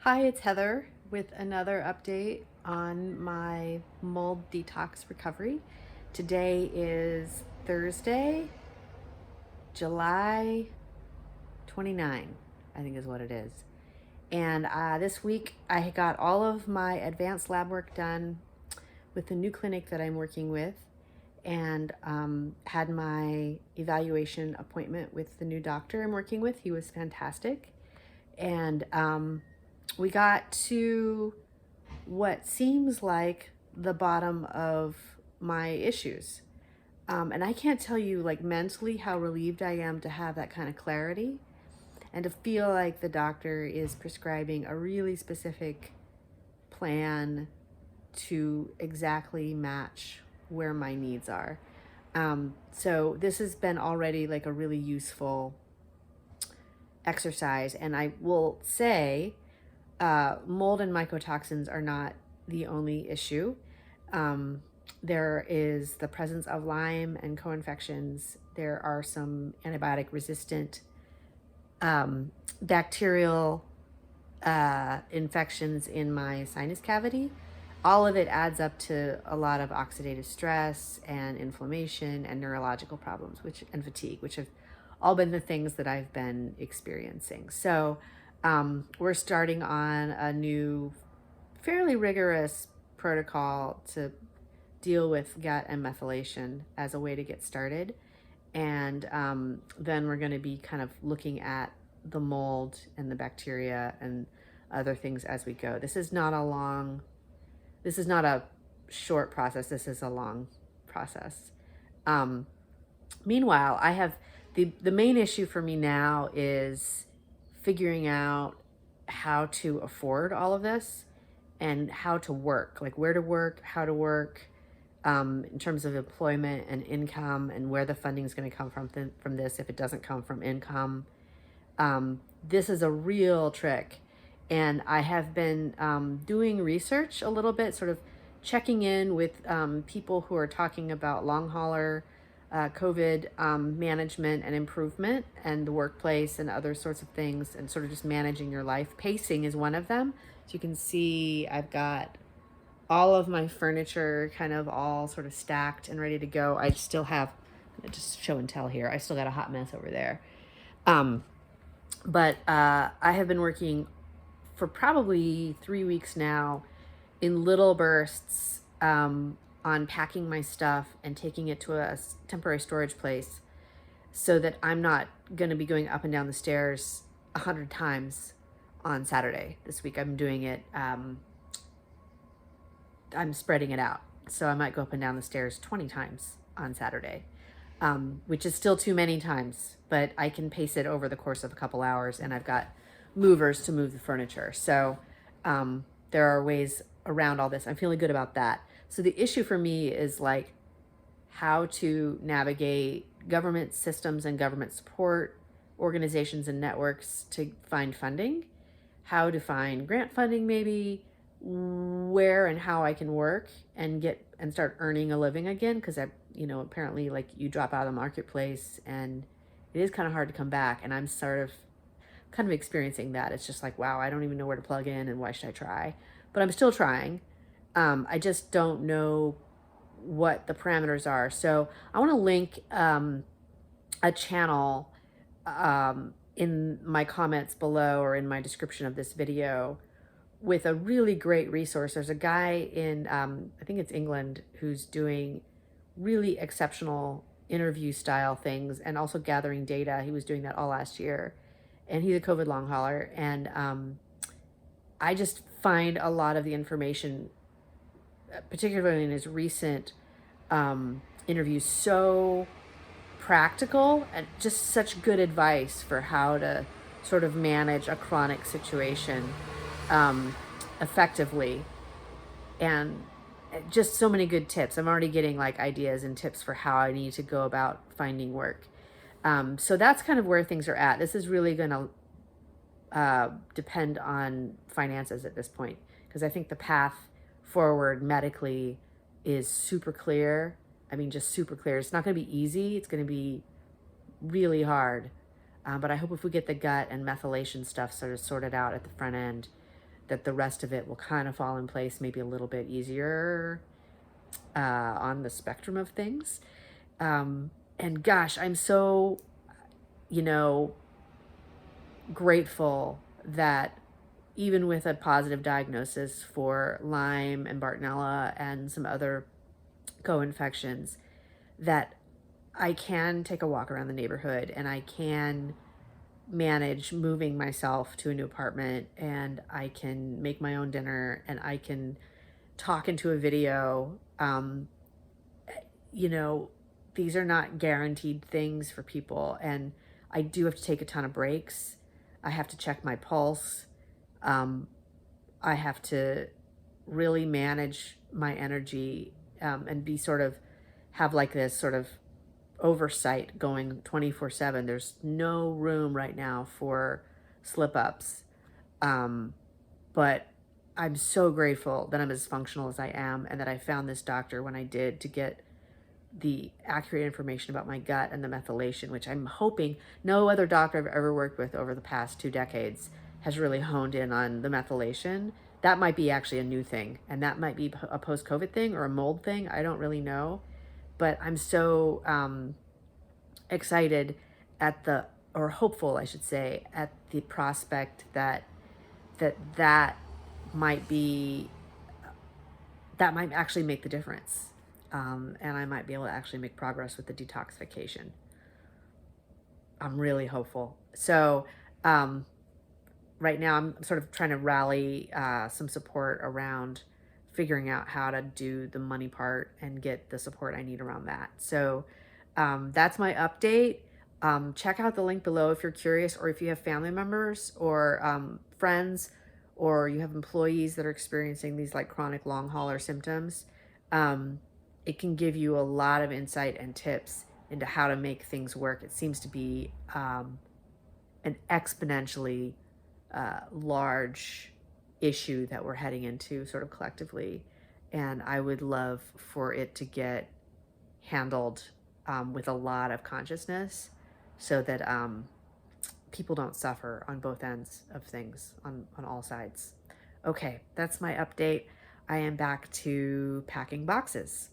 Hi, it's Heather with another update on my mold detox recovery. Today is Thursday, July 29, I think is what it is. And this week I got all of my advanced lab work done with the new clinic that I'm working with, and had my evaluation appointment with the new doctor I'm working with. He was fantastic. And we got to what seems like the bottom of my issues. And I can't tell you, like, mentally how relieved I am to have that kind of clarity and to feel like the doctor is prescribing a really specific plan to exactly match where my needs are. So this has been already like a really useful exercise. And I will say, mold and mycotoxins are not the only issue. There is the presence of Lyme and co-infections. There are some antibiotic resistant bacterial infections in my sinus cavity. All of it adds up to a lot of oxidative stress and inflammation and neurological problems, and fatigue, which have all been the things that I've been experiencing. So we're starting on a new, fairly rigorous protocol to deal with gut and methylation as a way to get started. And then we're going to be kind of looking at the mold and the bacteria and other things as we go. This is not a short process. This is a long process. Um, Meanwhile, I have the main issue for me now is figuring out how to afford all of this and how to work, like where to work, how to work, in terms of employment and income, and where the funding is going to come from this if it doesn't come from income. This is a real trick. And I have been doing research a little bit, sort of checking in with people who are talking about long hauler COVID management and improvement and the workplace and other sorts of things, and sort of just managing your life. Pacing is one of them. So you can see I've got all of my furniture kind of all sort of stacked and ready to go. I still have, just show and tell here, I still got a hot mess over there. But I have been working for probably 3 weeks now in little bursts, on packing my stuff and taking it to a temporary storage place so that I'm not going to be going up and down the stairs 100 times on Saturday. This week I'm doing it, I'm spreading it out. So I might go up and down the stairs 20 times on Saturday, which is still too many times, but I can pace it over the course of a couple hours, and I've got movers to move the furniture. So there are ways around all this. I'm feeling good about that. So the issue for me is like how to navigate government systems and government support organizations and networks to find funding, how to find grant funding, maybe where and how I can work and start earning a living again, because apparently, like, you drop out of the marketplace and it is kind of hard to come back, and I'm sort of kind of experiencing that. It's just like, wow, I don't even know where to plug in, and why should I try? But I'm still trying. I just don't know what the parameters are. So I want to link a channel in my comments below or in my description of this video with a really great resource. There's a guy in, I think it's England, who's doing really exceptional interview style things and also gathering data. He was doing that all last year. And he's a COVID long hauler. And I just find a lot of the information, particularly in his recent interviews, so practical and just such good advice for how to sort of manage a chronic situation effectively. And just so many good tips. I'm already getting like ideas and tips for how I need to go about finding work. So that's kind of where things are at. This is really going to depend on finances at this point, because I think the path forward medically is super clear. I mean, just super clear. It's not going to be easy. It's going to be really hard. But I hope if we get the gut and methylation stuff sort of sorted out at the front end, that the rest of it will kind of fall in place maybe a little bit easier on the spectrum of things. And gosh, I'm so, you know, grateful that even with a positive diagnosis for Lyme and Bartonella and some other co-infections, that I can take a walk around the neighborhood and I can manage moving myself to a new apartment, and I can make my own dinner, and I can talk into a video. You know, these are not guaranteed things for people, and I do have to take a ton of breaks. I have to check my pulse. I have to really manage my energy, and be sort of have like this sort of oversight going 24/7. There's no room right now for slip ups. But I'm so grateful that I'm as functional as I am, and that I found this doctor when I did, to get the accurate information about my gut and the methylation, which I'm hoping no other doctor I've ever worked with over the past 2 decades has really honed in on the methylation. That might be actually a new thing, and that might be a post-COVID thing or a mold thing. I don't really know, but I'm so excited at the, or hopeful, I should say, at the prospect that that might be, that might actually make the difference. And I might be able to actually make progress with the detoxification. I'm really hopeful. So right now I'm sort of trying to rally some support around figuring out how to do the money part and get the support I need around that. So that's my update. Check out the link below if you're curious, or if you have family members or friends, or you have employees that are experiencing these like chronic long hauler symptoms. It can give you a lot of insight and tips into how to make things work. It seems to be an exponentially large issue that we're heading into sort of collectively. And I would love for it to get handled with a lot of consciousness, so that people don't suffer on both ends of things, on all sides. Okay, that's my update. I am back to packing boxes.